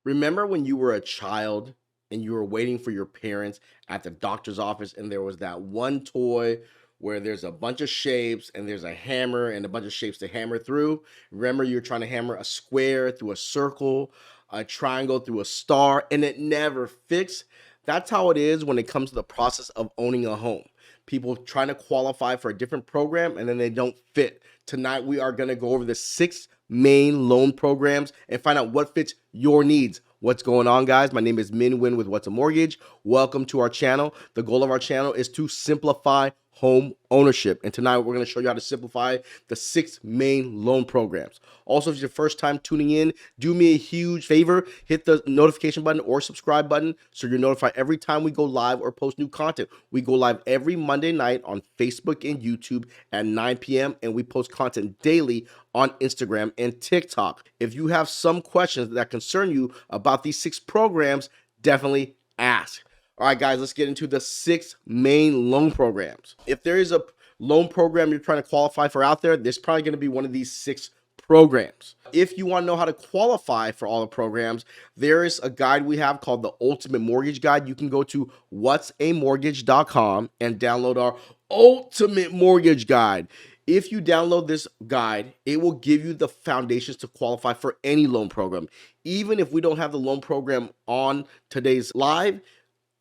Remember when you were a child and you were waiting for your parents at the doctor's office and there was that one toy where there's a bunch of shapes and there's a hammer and a bunch of shapes to hammer through? Remember you're trying to hammer a square through a circle, a triangle through a star, and it never fixed? That's how it is when it comes to the process of owning a home. People trying to qualify for a different program and then they don't fit. Tonight we are going to go over the six main loan programs and find out what fits your needs. What's going on, guys? My name is Minh with What's a Mortgage. Welcome to our channel. The goal of our channel is to simplify home ownership. And tonight we're going to show you how to simplify the six main loan programs. Also, if it's your first time tuning in, do me a huge favor, hit the notification button or subscribe button so you're notified every time we go live or post new content. We go live every Monday night on Facebook and YouTube at 9 p.m. and we post content daily on Instagram and TikTok. If you have some questions that concern you about these six programs, definitely ask. All right, guys, let's get into the six main loan programs. If there is a loan program you're trying to qualify for out there, there's probably going to be one of these six programs. If you want to know how to qualify for all the programs, there is a guide we have called the Ultimate Mortgage Guide. You can go to whatsamortgage.com and download our Ultimate Mortgage Guide. If you download this guide, it will give you the foundations to qualify for any loan program. Even if we don't have the loan program on today's live,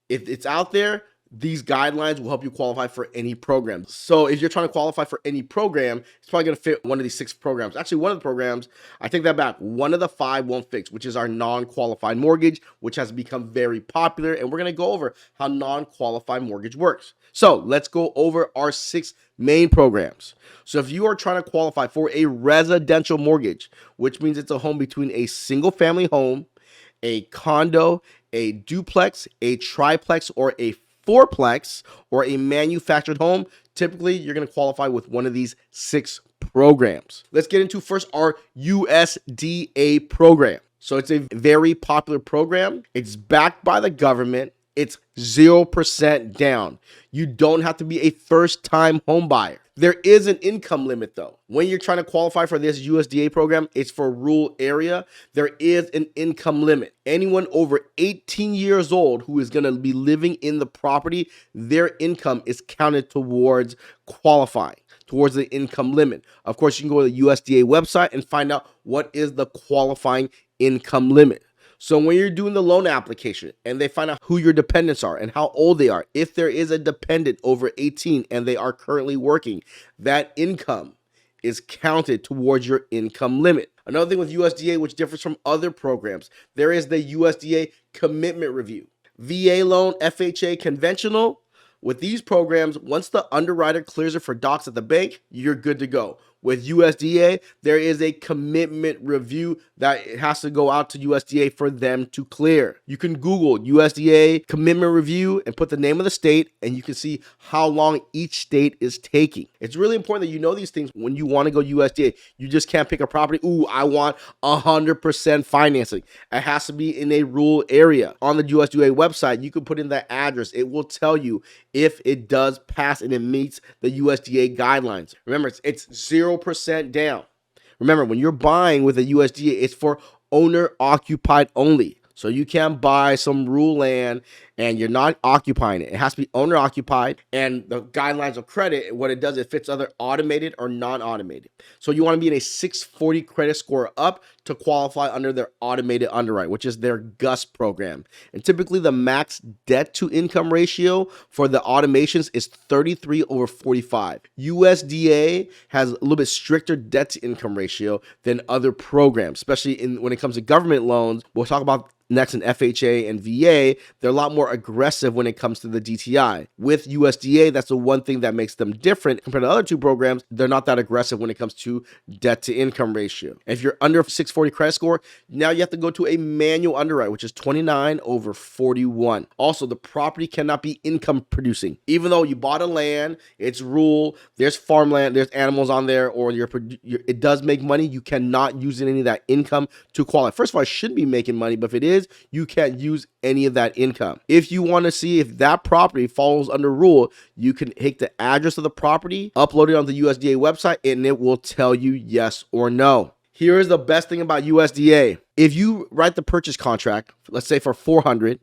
if it's out there, these guidelines will help you qualify for any program. So if you're trying to qualify for any program, it's probably going to fit one of these six programs. Actually, one of the programs, I take that back, one of the five won't fix, which is our non-qualified mortgage, which has become very popular. And we're going to go over how non-qualified mortgage works. So let's go over our six main programs. So if you are trying to qualify for a residential mortgage, which means it's a home between a single family home, a condo, a duplex, a triplex, or a fourplex, or a manufactured home, typically you're going to qualify with one of these six programs. Let's get into first our USDA program. So it's a very popular program. It's backed by the government. It's 0% down. You don't have to be a first-time home buyer. There is an income limit though. When you're trying to qualify for this USDA program, it's for rural area. There is an income limit. Anyone over 18 years old who is going to be living in the property, their income is counted towards qualifying, towards the income limit. Of course, you can go to the USDA website and find out what is the qualifying income limit. So when you're doing the loan application and they find out who your dependents are and how old they are, if there is a dependent over 18 and they are currently working, that income is counted towards your income limit. Another thing with USDA, which differs from other programs, there is the USDA commitment review. VA loan, FHA conventional. With these programs, once the underwriter clears it for docs at the bank, you're good to go. With USDA, there is a commitment review that has to go out to USDA for them to clear. You can Google USDA commitment review and put the name of the state, and you can see how long each state is taking. It's really important that you know these things when you want to go USDA. You just can't pick a property. Ooh, I want 100% financing. It has to be in a rural area. On the USDA website, you can put in the address. It will tell you if it does pass and it meets the USDA guidelines. Remember, it's 0% down. Remember, when you're buying with a USDA, it's for owner occupied only. So you can't buy some rural land and you're not occupying it. It has to be owner occupied, and the guidelines of credit, what it does, it fits either automated or non-automated. So you want to be in a 640 credit score up to qualify under their automated underwrite, which is their GUS program. And typically the max debt to income ratio for the automations is 33/45. USDA has a little bit stricter debt to income ratio than other programs, especially when it comes to government loans. We'll talk about next in FHA and VA. They're a lot more aggressive when it comes to the DTI. With USDA, that's the one thing that makes them different compared to other two programs. They're not that aggressive when it comes to debt to income ratio. If you're under 640 credit score, now you have to go to a manual underwrite, which is 29/41. Also, the property cannot be income producing. Even though you bought a land, it's rural, there's farmland, there's animals on there, or it does make money, you cannot use any of that income to qualify. First of all, it should be making money, but if it is, you can't use any of that income. If you want to see if that property falls under rule, you can take the address of the property, upload it on the USDA website, and it will tell you yes or no. Here is the best thing about USDA. If you write the purchase contract, let's say for 400,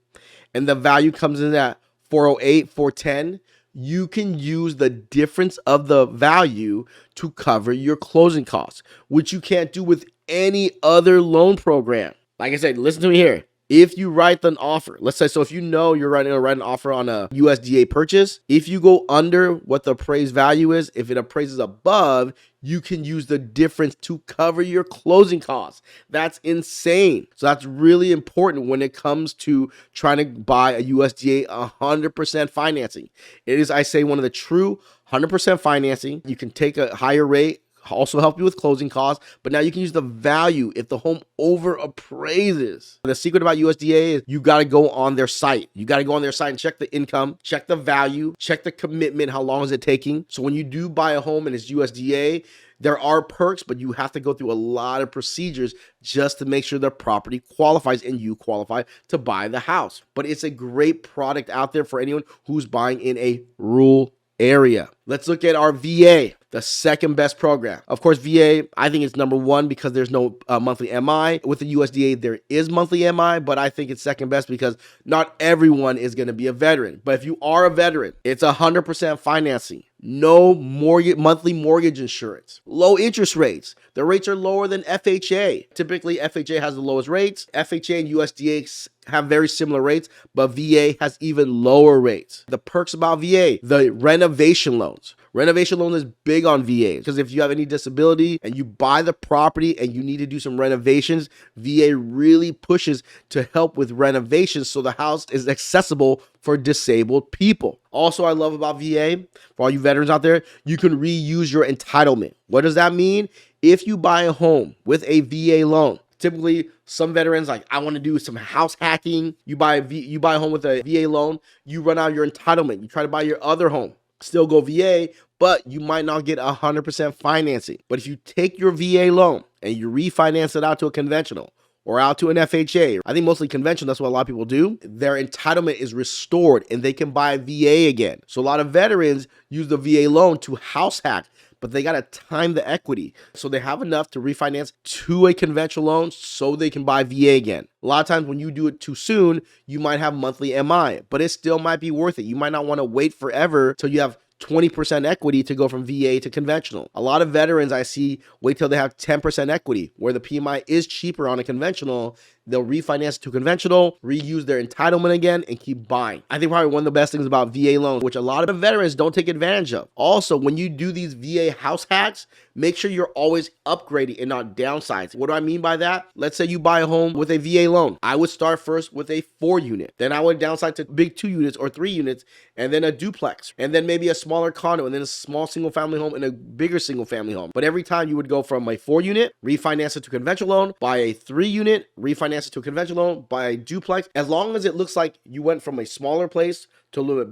and the value comes in at 408, 410, you can use the difference of the value to cover your closing costs, which you can't do with any other loan program. Like I said, listen to me here. If you write an offer, let's say, so if you know you're going to write an offer on a USDA purchase, if you go under what the appraised value is, if it appraises above, you can use the difference to cover your closing costs. That's insane. So that's really important when it comes to trying to buy a USDA 100% financing. It is, I say, one of the true 100% financing. You can take a higher rate, also help you with closing costs, but now you can use the value if the home over appraises. The secret about USDA is you got to go on their site. You got to go on their site and check the income, check the value, check the commitment, how long is it taking. So when you do buy a home and it's USDA, there are perks, but you have to go through a lot of procedures just to make sure the property qualifies and you qualify to buy the house. But it's a great product out there for anyone who's buying in a rural area. Let's look at our VA, the second best program. Of course, VA, I think it's number one because there's no monthly MI. With the USDA, there is monthly MI, but I think it's second best because not everyone is going to be a veteran. But if you are a veteran, it's 100% financing. No monthly mortgage insurance. Low interest rates. The rates are lower than FHA. Typically, FHA has the lowest rates. FHA and USDA have very similar rates, but VA has even lower rates. The perks about VA, the renovation loans. Renovation loan is big on VA because if you have any disability and you buy the property and you need to do some renovations, VA really pushes to help with renovations so the house is accessible for disabled people. Also, I love about VA, for all you veterans out there, you can reuse your entitlement. What does that mean? If you buy a home with a VA loan, typically some veterans like, I want to do some house hacking. You buy a home with a VA loan, you run out of your entitlement. You try to buy your other home, still go VA, but you might not get 100% financing. But if you take your VA loan and you refinance it out to a conventional or out to an FHA, I think mostly conventional, that's what a lot of people do, their entitlement is restored and they can buy VA again. So a lot of veterans use the VA loan to house hack, but they got to time the equity. So they have enough to refinance to a conventional loan so they can buy VA again. A lot of times when you do it too soon, you might have monthly MI, but it still might be worth it. You might not want to wait forever till you have 20% equity to go from VA to conventional. A lot of veterans I see wait till they have 10% equity, where the PMI is cheaper on a conventional. They'll refinance to conventional, reuse their entitlement again, and keep buying. I think probably one of the best things about VA loans, which a lot of veterans don't take advantage of. Also, when you do these VA house hacks, make sure you're always upgrading and not downsizing. What do I mean by that? Let's say you buy a home with a VA loan. I would start first with a 4-unit. Then I would downsize to big 2 units or 3 units, and then a duplex, and then maybe a smaller condo, and then a small single family home and a bigger single family home. But every time you would go from a 4-unit, refinance it to conventional loan, buy a 3-unit, refinance it to a conventional loan, buy a duplex. As long as it looks like you went from a smaller place to a little bit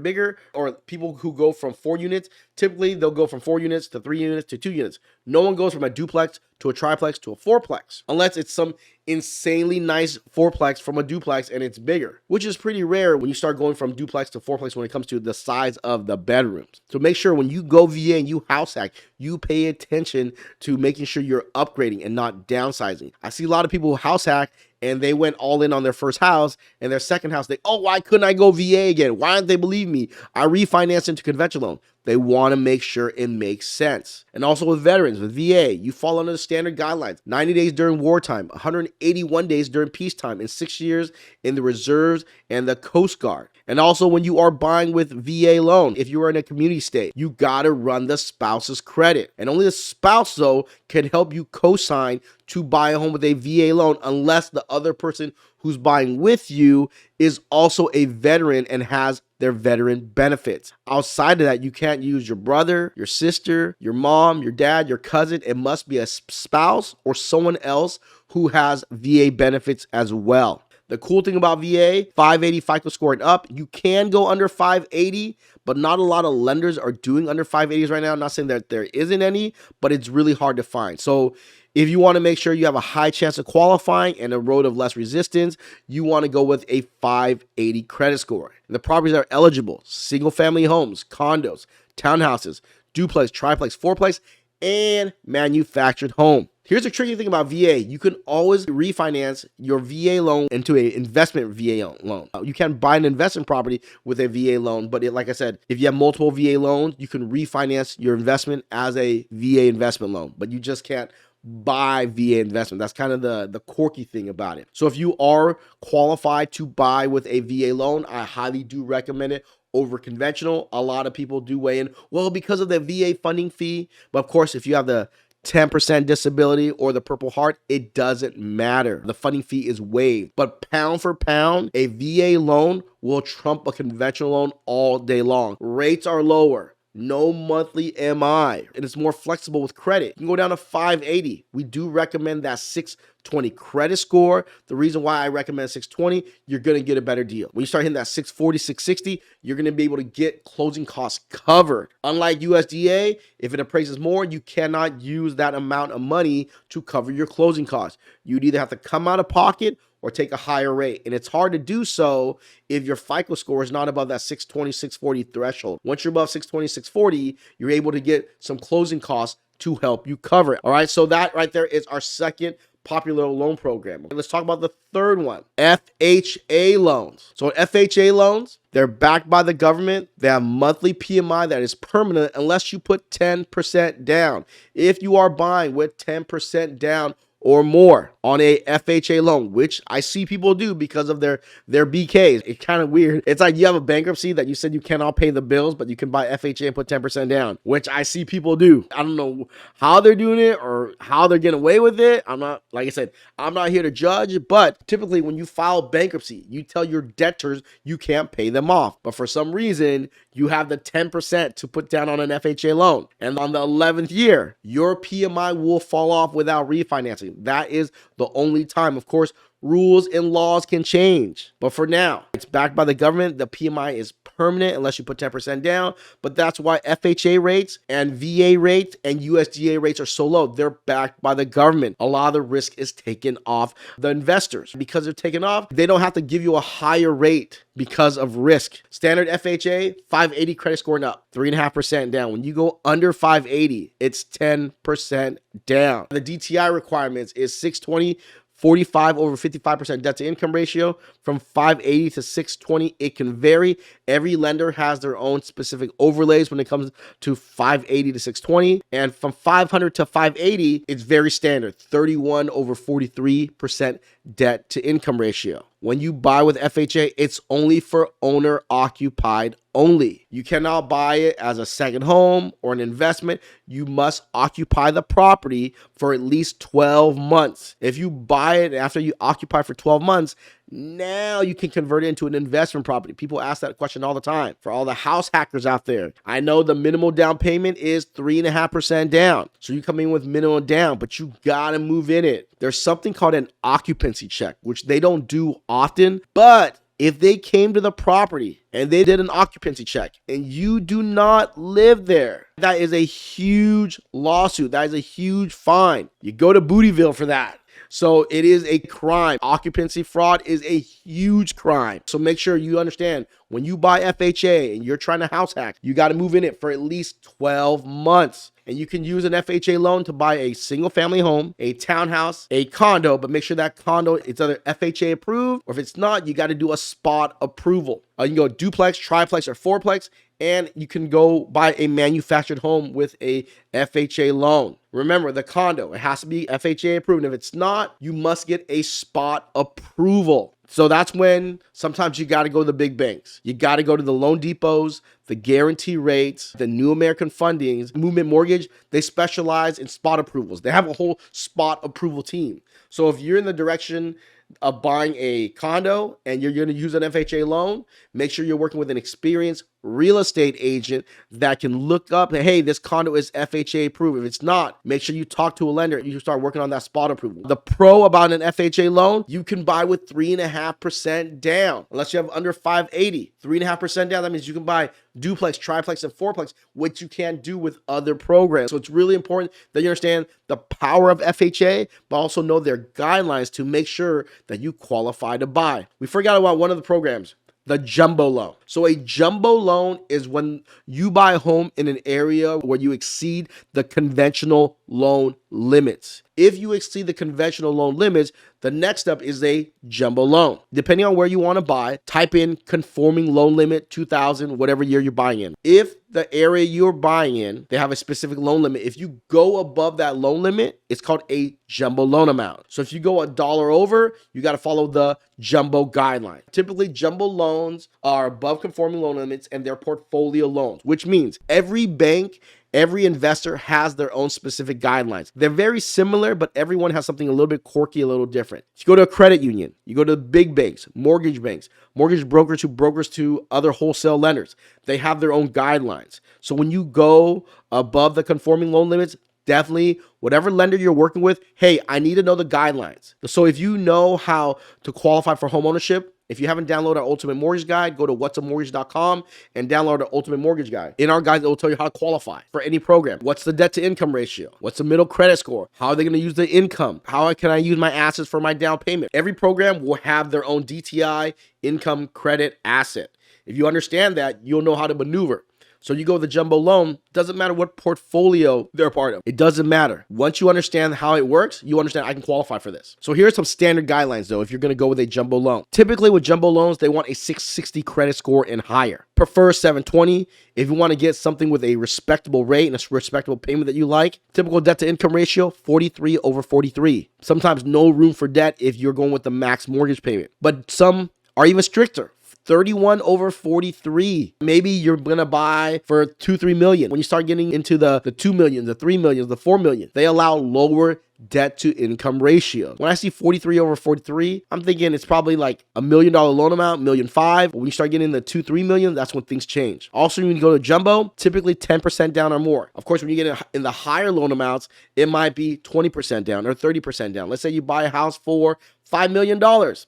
bigger, or people who go from 4 units, typically they'll go from 4 units to 3 units to 2 units. No one goes from a duplex to a triplex to a fourplex, unless it's some insanely nice fourplex from a duplex and it's bigger, which is pretty rare when you start going from duplex to fourplex when it comes to the size of the bedrooms. So make sure when you go VA and you house hack, you pay attention to making sure you're upgrading and not downsizing. I see a lot of people who house hack and they went all in on their first house, and their second house, why couldn't I go VA again? Why didn't they believe me? I refinanced into conventional loan. They want to make sure it makes sense. And also with veterans, with VA, you fall under the standard guidelines. 90 days during wartime, 181 days during peacetime, and 6 years in the reserves and the Coast Guard. And also when you are buying with VA loan, if you are in a community state, you got to run the spouse's credit. And only the spouse, though, can help you co-sign to buy a home with a VA loan unless the other person who's buying with you is also a veteran and has their veteran benefits. Outside of that, you can't use your brother, your sister, your mom, your dad, your cousin. It must be a spouse or someone else who has VA benefits as well. The cool thing about VA, 580 FICO score and up. You can go under 580, but not a lot of lenders are doing under 580s right now. I'm not saying that there isn't any, but it's really hard to find. So if you want to make sure you have a high chance of qualifying and a road of less resistance, you want to go with a 580 credit score. The properties are eligible: single family homes, condos, townhouses, duplex, triplex, fourplex, and manufactured home. Here's the tricky thing about VA. You can always refinance your VA loan into an investment VA loan. You can buy an investment property with a VA loan, but like I said, if you have multiple VA loans, you can refinance your investment as a VA investment loan, but you just can't buy VA investment. That's kind of the quirky thing about it. So if you are qualified to buy with a VA loan, I highly do recommend it over conventional. A lot of people do weigh in, well, because of the VA funding fee. But of course, if you have the 10% disability or the Purple Heart, it doesn't matter. The funding fee is waived. But pound for pound, a VA loan will trump a conventional loan all day long. Rates are lower. No monthly MI, and it's more flexible with credit. You can go down to 580. We do recommend that 620 credit score. The reason why I recommend 620, you're going to get a better deal. When you start hitting that 640, 660, you're going to be able to get closing costs covered. Unlike USDA, if it appraises more, you cannot use that amount of money to cover your closing costs. You'd either have to come out of pocket or take a higher rate. And it's hard to do so if your FICO score is not above that 620, 640 threshold. Once you're above 620, 640, you're able to get some closing costs to help you cover it. All right, so that right there is our second popular loan program. Let's talk about the third one, FHA loans. So FHA loans, they're backed by the government. They have monthly PMI that is permanent unless you put 10% down. If you are buying with 10% down or more on a FHA loan, which I see people do because of their BKs. It's kind of weird. It's like you have a bankruptcy that you said you cannot pay the bills, but you can buy FHA and put 10% down, which I see people do. I don't know how they're doing it or how they're getting away with it. Like I said, I'm not here to judge, but typically when you file bankruptcy, you tell your debtors you can't pay them off. But for some reason, you have the 10% to put down on an FHA loan. And on the 11th year, your PMI will fall off without refinancing. That is the only time. Of course, rules and laws can change. But for now, it's backed by the government. The PMI is permanent unless you put 10% down. But that's why FHA rates and VA rates and USDA rates are so low. They're backed by the government. A lot of the risk is taken off the investors. Because they're taken off, they don't have to give you a higher rate because of risk. Standard FHA, 580 credit score and up, 3.5% down. When you go under 580, it's 10% down. The DTI requirements is 620, 45 over 55% debt to income ratio. From 580 to 620, it can vary. Every lender has their own specific overlays when it comes to 580 to 620. And from 500 to 580, it's very standard, 31 over 43% debt to income ratio. When you buy with FHA, it's only for owner occupied only. You cannot buy it as a second home or an investment. You must occupy the property for at least 12 months. If you buy it after you occupy for 12 months, now you can convert it into an investment property. People ask that question all the time. For all the house hackers out there, I know the minimal down payment is 3.5% down. So you come in with minimum down, but you gotta move in it. There's something called an occupancy check, which they don't do often, but if they came to the property and they did an occupancy check and you do not live there, that is a huge lawsuit. That is a huge fine. You go to Bootyville for that. So it is a crime. Occupancy fraud is a huge crime. So make sure you understand when you buy FHA and you're trying to house hack, you got to move in it for at least 12 months. And you can use an FHA loan to buy a single family home, a townhouse, a condo, but make sure that condo is either FHA approved, or if it's not, you got to do a spot approval. You can go duplex, triplex, or fourplex, and you can go buy a manufactured home with a FHA loan. Remember, the condo, it has to be FHA approved. And if it's not, you must get a spot approval. So that's when sometimes you got to go to the big banks. You got to go to the loan depots, the guarantee rates, the New American Fundings, Movement Mortgage. They specialize in spot approvals. They have a whole spot approval team. So if you're in the direction of buying a condo and you're going to use an FHA loan, make sure you're working with an experienced real estate agent that can look up, hey, this condo is FHA approved. If it's not, make sure you talk to a lender. You start working on that spot approval. The pro about an FHA loan, you can buy with 3.5% down, unless you have under 580. 3.5% down, that means you can buy duplex, triplex, and fourplex, which you can't do with other programs. So it's really important that you understand the power of FHA, but also know their guidelines to make sure that you qualify to buy. We forgot about one of the programs, The jumbo loan. So a jumbo loan is when you buy a home in an area where you exceed the conventional loan limits. If you exceed the conventional loan limits, the next step is a jumbo loan. Depending on where you want to buy, type in conforming loan limit 2000, whatever year you're buying in. If the area you're buying in, they have a specific loan limit. If you go above that loan limit, it's called a jumbo loan amount. So if you go $1 over, you got to follow the jumbo guideline. Typically, jumbo loans are above conforming loan limits and they're portfolio loans, which means every bank, every investor has their own specific guidelines. They're very similar, but everyone has something a little bit quirky, a little different. You go to a credit union, you go to big banks, mortgage brokers who brokers to other wholesale lenders. They have their own guidelines. So when you go above the conforming loan limits, definitely whatever lender you're working with, hey, I need to know the guidelines. So if you know how to qualify for home ownership, if you haven't downloaded our Ultimate Mortgage Guide, go to whatsamortgage.com and download our Ultimate Mortgage Guide. In our guide, it will tell you how to qualify for any program. What's the debt to income ratio? What's the middle credit score? How are they going to use the income? How can I use my assets for my down payment? Every program will have their own DTI, income, credit, asset. If you understand that, you'll know how to maneuver. So you go with the jumbo loan, doesn't matter what portfolio they're a part of. It doesn't matter. Once you understand how it works, you understand I can qualify for this. So here are some standard guidelines though if you're going to go with a jumbo loan. Typically with jumbo loans, they want a 660 credit score and higher. Prefer 720 if you want to get something with a respectable rate and a respectable payment that you like. Typical debt to income ratio, 43 over 43. Sometimes no room for debt if you're going with the max mortgage payment. But some are even stricter. 31 over 43. Maybe you're gonna buy for 2-3 million. When you start getting into the 2 million, the 3 million, the 4 million, they allow lower debt to income ratio. When I see 43 over 43, I'm thinking it's probably like $1 million loan amount, $1.5 million. But when you start getting the 2-3 million, that's when things change. Also, when you go to jumbo, typically 10% down or more. Of course, when you get in the higher loan amounts, it might be 20% down or 30% down. Let's say you buy a house for $5 million.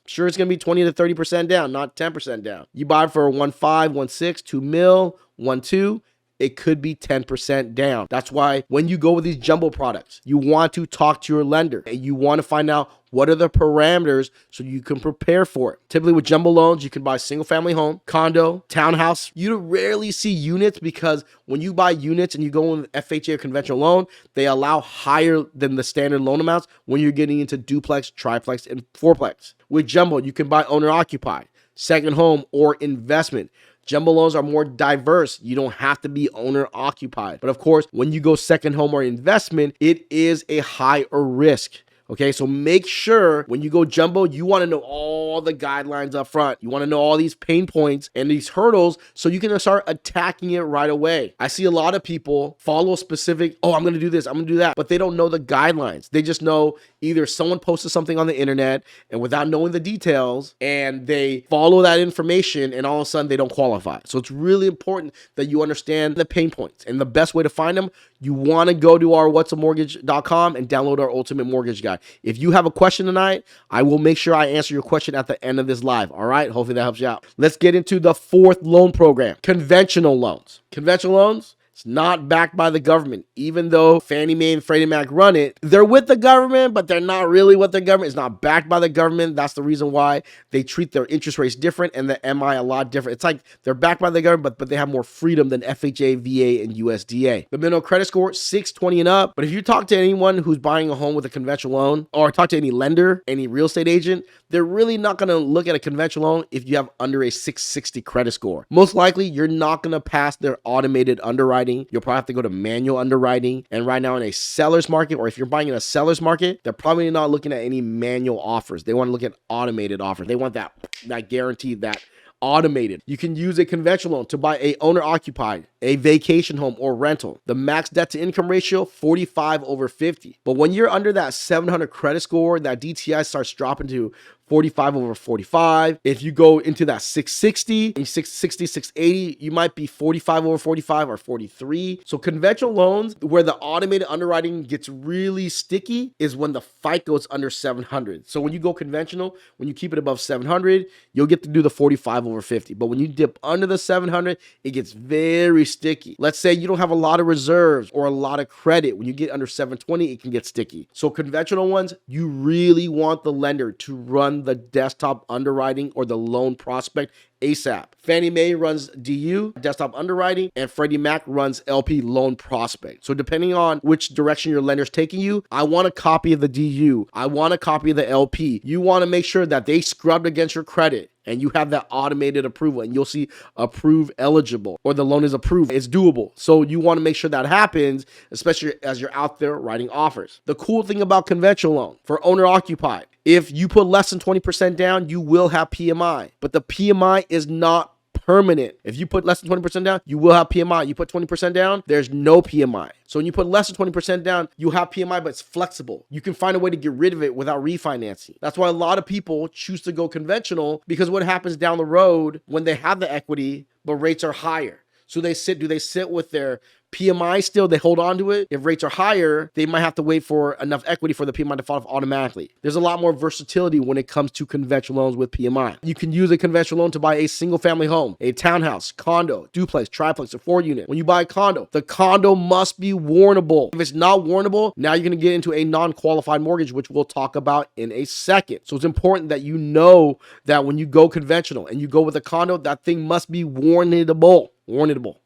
Sure, it's going to be 20 to 30% down, not 10% down. You buy it for 1.5, 1.6, 2 mil, 1.2. It could be 10% down. That's why when you go with these jumbo products, you want to talk to your lender and you want to find out what are the parameters so you can prepare for it. Typically with jumbo loans, you can buy single family home, condo, townhouse. You rarely see units because when you buy units and you go in FHA or conventional loan, they allow higher than the standard loan amounts when you're getting into duplex, triplex, and fourplex. With jumbo, you can buy owner occupied, second home, or investment. Jumbo loans are more diverse. You don't have to be owner occupied. But of course, when you go second home or investment, it is a higher risk. Okay, so make sure when you go jumbo, you want to know all the guidelines up front. You want to know all these pain points and these hurdles so you can start attacking it right away. I see a lot of people follow specific, oh, I'm going to do this, I'm going to do that, but they don't know the guidelines. They just know either someone posted something on the internet and without knowing the details, and they follow that information and all of a sudden they don't qualify. So it's really important that you understand the pain points, and the best way to find them, you want to go to our whatsamortgage.com and download our Ultimate Mortgage Guide. If you have a question tonight, I will make sure I answer your question at the end of this live. All right. Hopefully that helps you out. Let's get into the fourth loan program, conventional loans. Conventional loans, it's not backed by the government. Even though Fannie Mae and Freddie Mac run it, they're with the government, but they're not really with the government. It's not backed by the government. That's the reason why they treat their interest rates different and the MI a lot different. It's like they're backed by the government, but they have more freedom than FHA, VA, and USDA. The minimum credit score, 620 and up. But if you talk to anyone who's buying a home with a conventional loan, or talk to any lender, any real estate agent, they're really not going to look at a conventional loan if you have under a 660 credit score. Most likely, you're not going to pass their automated underwriting. You'll probably have to go to manual underwriting. And right now in a seller's market, or if you're buying in a seller's market, they're probably not looking at any manual offers. They want to look at automated offers. They want that guarantee, that automated. You can use a conventional loan to buy a owner occupied, a vacation home, or rental. The max debt to income ratio, 45 over 50. But when you're under that 700 credit score, that DTI starts dropping to 45 over 45. If you go into that 660, 660, 680, you might be 45 over 45 or 43. So conventional loans, where the automated underwriting gets really sticky, is when the FICO is under 700. So when you go conventional, when you keep it above 700, you'll get to do the 45 over 50. But when you dip under the 700, it gets very sticky. Let's say you don't have a lot of reserves or a lot of credit. When you get under 720, it can get sticky. So conventional ones, you really want the lender to run the desktop underwriting or the loan prospect ASAP. Fannie Mae runs DU, desktop underwriting, and Freddie Mac runs LP loan prospect. So depending on which direction your lender's taking you, I want a copy of the DU. I want a copy of the LP. You want to make sure that they scrubbed against your credit and you have that automated approval, and you'll see approve eligible, or the loan is approved. It's doable. So you want to make sure that happens, especially as you're out there writing offers. The cool thing about conventional loan for owner occupied, if you put less than 20% down, you will have PMI, but the PMI is not permanent. If you put less than 20% down, you will have PMI. You put 20% down, there's no PMI. So when you put less than 20% down, you have PMI, but it's flexible. You can find a way to get rid of it without refinancing. That's why a lot of people choose to go conventional, because what happens down the road when they have the equity, but rates are higher? So do they sit with their PMI still? They hold on to it. If rates are higher, they might have to wait for enough equity for the PMI to fall off automatically. There's a lot more versatility when it comes to conventional loans with PMI. You can use a conventional loan to buy a single family home, a townhouse, condo, duplex, triplex, or 4-unit. When you buy a condo, the condo must be warrantable. If it's not warrantable, now you're going to get into a non-qualified mortgage, which we'll talk about in a second. So it's important that you know that when you go conventional and you go with a condo, that thing must be warrantable.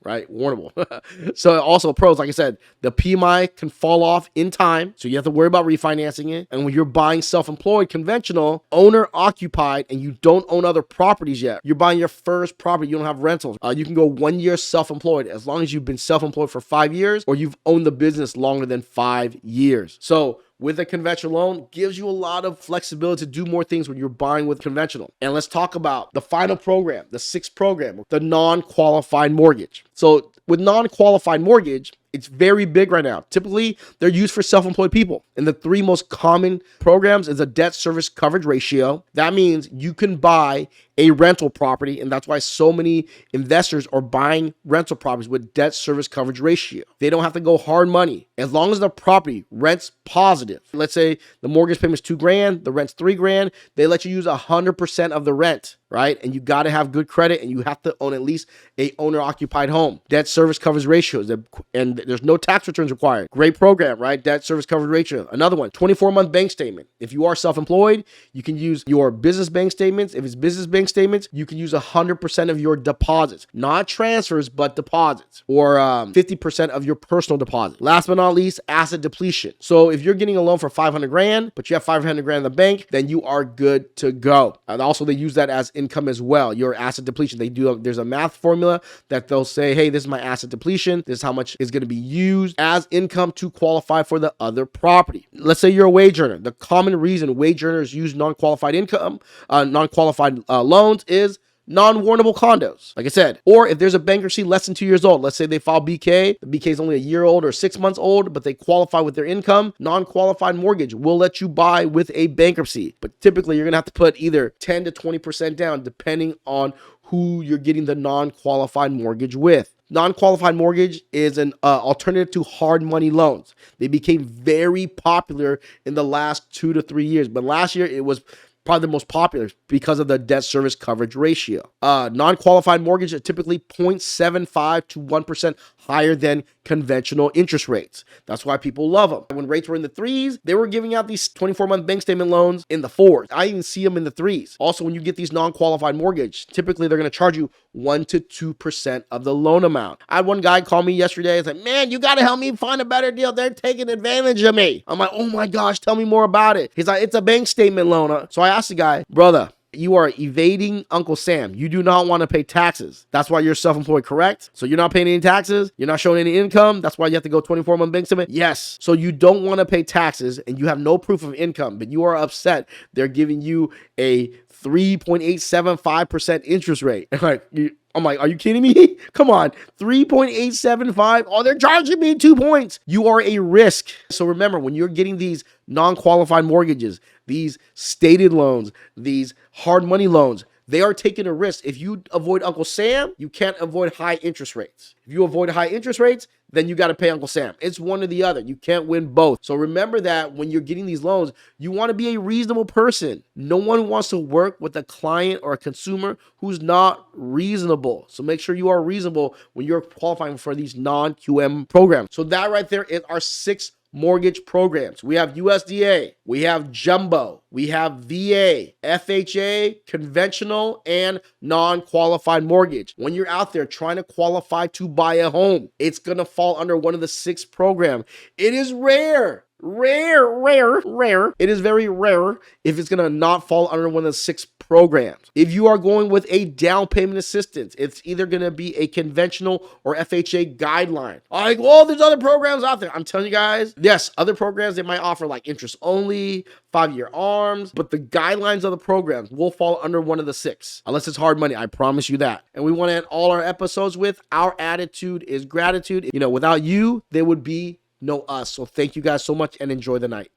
Right? Warrantable. So also pros, like I said, the PMI can fall off in time, so you have to worry about refinancing it. And when you're buying self-employed, conventional, owner occupied, and you don't own other properties yet, you're buying your first property, you don't have rentals. You can go 1 year self-employed as long as you've been self-employed for 5 years, or you've owned the business longer than 5 years. So with a conventional loan, gives you a lot of flexibility to do more things when you're buying with conventional. And let's talk about the final program, the sixth program, the non-qualified mortgage. So with non-qualified mortgage, it's very big right now. Typically, they're used for self-employed people. And the three most common programs is a debt service coverage ratio. That means you can buy a rental property, and that's why so many investors are buying rental properties with debt service coverage ratio. They don't have to go hard money. As long as the property rents positive. Let's say the mortgage payment is $2,000, the rent's $3,000. They let you use 100% of the rent, right? And you got to have good credit, and you have to own at least a owner-occupied home. Debt service coverage ratios, and there's no tax returns required. Great program, right? Debt service coverage ratio. Another one, 24-month bank statement. If you are self-employed, you can use your business bank statements. If it's business bank statements, you can use 100% of your deposits, not transfers, but deposits, or 50% of your personal deposit. Last but not least, asset depletion. So if you're getting a loan for $500,000, but you have $500,000 in the bank, then you are good to go. And also they use that as income as well. Your asset depletion. There's a math formula that they'll say, hey, this is my asset depletion. This is how much is going to be used as income to qualify for the other property. Let's say you're a wage earner. The common reason wage earners use non-qualified loans is non-warrantable condos, like I said. Or if there's a bankruptcy less than 2 years old, let's say they file BK, the BK is only a year old or 6 months old, but they qualify with their income, non-qualified mortgage will let you buy with a bankruptcy. But typically you're gonna have to put either 10 to 20% down depending on who you're getting the non-qualified mortgage with. Non-qualified mortgage is an alternative to hard money loans. They became very popular in the last 2 to 3 years, but last year it was probably the most popular because of the debt service coverage ratio. Non-qualified mortgage are typically 0.75 to 1% higher than conventional interest rates. That's why people love them. When rates were in the 3s, they were giving out these 24-month bank statement loans in the 4s. I even see them in the 3s. Also, when you get these non-qualified mortgage, typically they're going to charge you 1 to 2% of the loan amount. I had one guy call me yesterday and say, man, you got to help me find a better deal. They're taking advantage of me. I'm like, oh my gosh, tell me more about it. He's like, it's a bank statement loan. So I asked the guy, brother, you are evading Uncle Sam. You do not want to pay taxes. That's why you're self-employed, correct? So you're not paying any taxes. You're not showing any income. That's why you have to go 24-month bank statement. Yes. So you don't want to pay taxes and you have no proof of income, but you are upset. They're giving you a 3.875% interest rate. I'm like, are you kidding me? Come on, 3.875. Oh, they're charging me 2 points. You are a risk. So remember, when you're getting these non-qualified mortgages, these stated loans, these hard money loans, they are taking a risk. If you avoid Uncle Sam, you can't avoid high interest rates. If you avoid high interest rates, then you got to pay Uncle Sam. It's one or the other. You can't win both. So remember that when you're getting these loans, you want to be a reasonable person. No one wants to work with a client or a consumer who's not reasonable. So make sure you are reasonable when you're qualifying for these non-QM programs. So that right there is our 6 mortgage programs. We have USDA, we have jumbo, we have VA, FHA, conventional, and non-qualified mortgage. When you're out there trying to qualify to buy a home, it's going to fall under one of the 6 programs. It is rare. It is very rare if it's going to not fall under one of the 6 programs. If you are going with a down payment assistance, it's either going to be a conventional or FHA guideline. Like, well, there's other programs out there. I'm telling you guys, yes, other programs, they might offer like interest only, 5-year ARMs, but the guidelines of the programs will fall under one of the 6, unless it's hard money. I promise you that. And we want to end all our episodes with our attitude is gratitude. Without you, there would be no us. So thank you guys so much and enjoy the night.